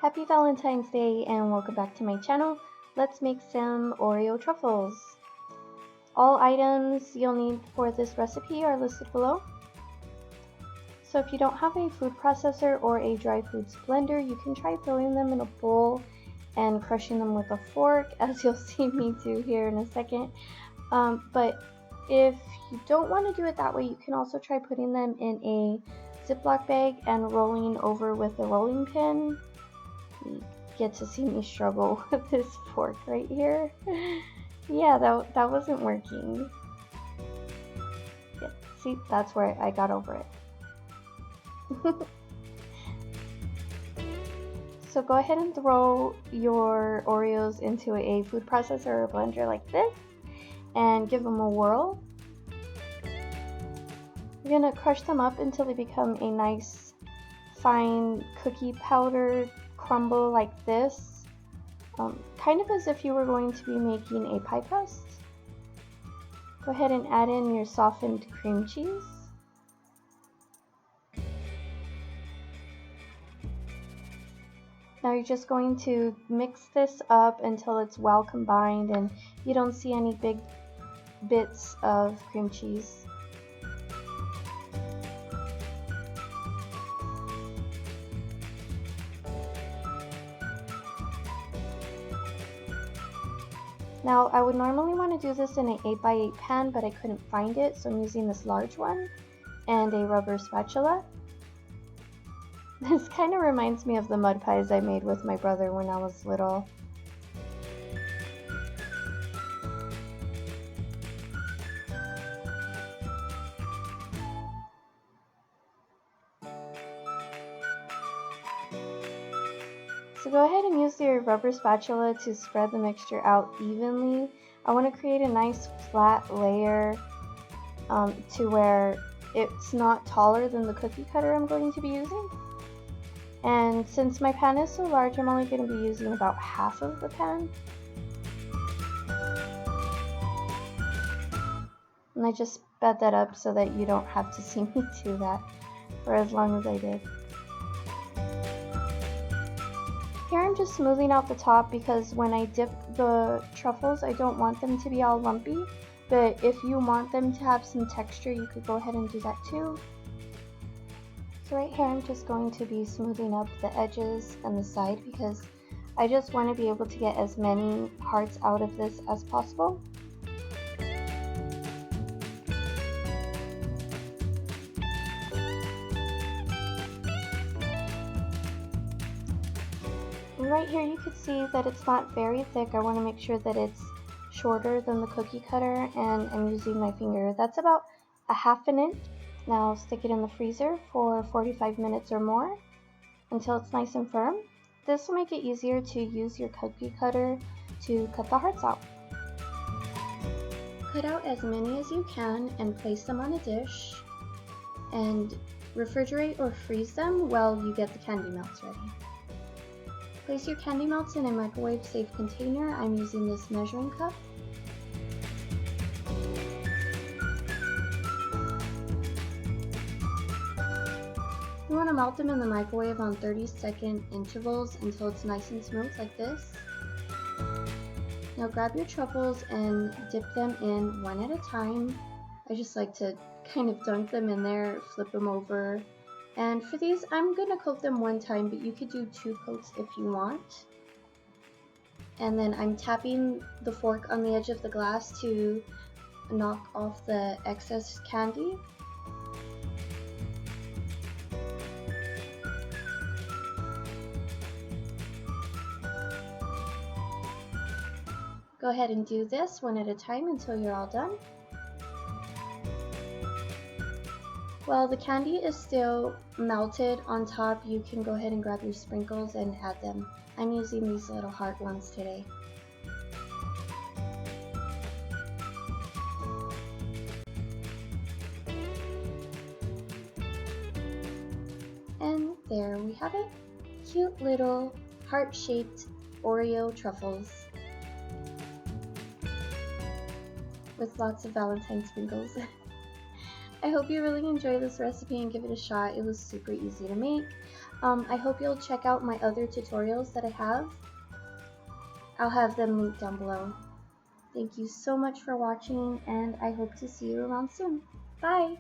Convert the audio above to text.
Happy Valentine's Day and welcome back to my channel. Let's make some Oreo truffles. All items you'll need for this recipe are listed below. So if you don't have a food processor or a dry foods blender, you can try throwing them in a bowl and crushing them with a fork, as you'll see me do here in a second. But if you don't want to do it that way, you can also try putting them in a Ziploc bag and rolling over with a rolling pin. You get to see me struggle with this fork right here. Yeah, that wasn't working. Yeah, see, that's where I got over it. So go ahead and throw your Oreos into a food processor or blender like this and give them a whirl. You're going to crush them up until they become a nice fine cookie powder crumble like this, kind of as if you were going to be making a pie crust. Go ahead and add in your softened cream cheese. Now you're just going to mix this up until it's well combined and you don't see any big bits of cream cheese. Now I would normally want to do this in an 8x8 pan, but I couldn't find it, so I'm using this large one and a rubber spatula. This kind of reminds me of the mud pies I made with my brother when I was little. So go ahead and use your rubber spatula to spread the mixture out evenly. I want to create a nice flat layer to where it's not taller than the cookie cutter I'm going to be using. And since my pan is so large, I'm only going to be using about half of the pan. And I just sped that up so that you don't have to see me do that for as long as I did. Here I'm just smoothing out the top because when I dip the truffles, I don't want them to be all lumpy. But if you want them to have some texture, you could go ahead and do that too. So right here I'm just going to be smoothing up the edges and the side because I just want to be able to get as many parts out of this as possible. And right here you can see that it's not very thick. I want to make sure that it's shorter than the cookie cutter, and I'm using my finger. That's about a ½ inch. Now stick it in the freezer for 45 minutes or more until it's nice and firm. This will make it easier to use your cookie cutter to cut the hearts out. Cut out as many as you can and place them on a dish and refrigerate or freeze them while you get the candy melts ready. Place your candy melts in a microwave safe container. I'm using this measuring cup. You want to melt them in the microwave on 30-second intervals until it's nice and smooth like this. Now grab your truffles and dip them in one at a time. I just like to kind of dunk them in there, flip them over. And for these, I'm going to coat them one time, but you could do 2 coats if you want. And then I'm tapping the fork on the edge of the glass to knock off the excess candy. Go ahead and do this one at a time until you're all done. While the candy is still melted on top, you can go ahead and grab your sprinkles and add them. I'm using these little heart ones today. And there we have it. Cute little heart-shaped Oreo truffles with lots of Valentine sprinkles. I hope you really enjoy this recipe and give it a shot. It was super easy to make. I hope you'll check out my other tutorials that I have. I'll have them linked down below. Thank you so much for watching, and I hope to see you around soon. Bye!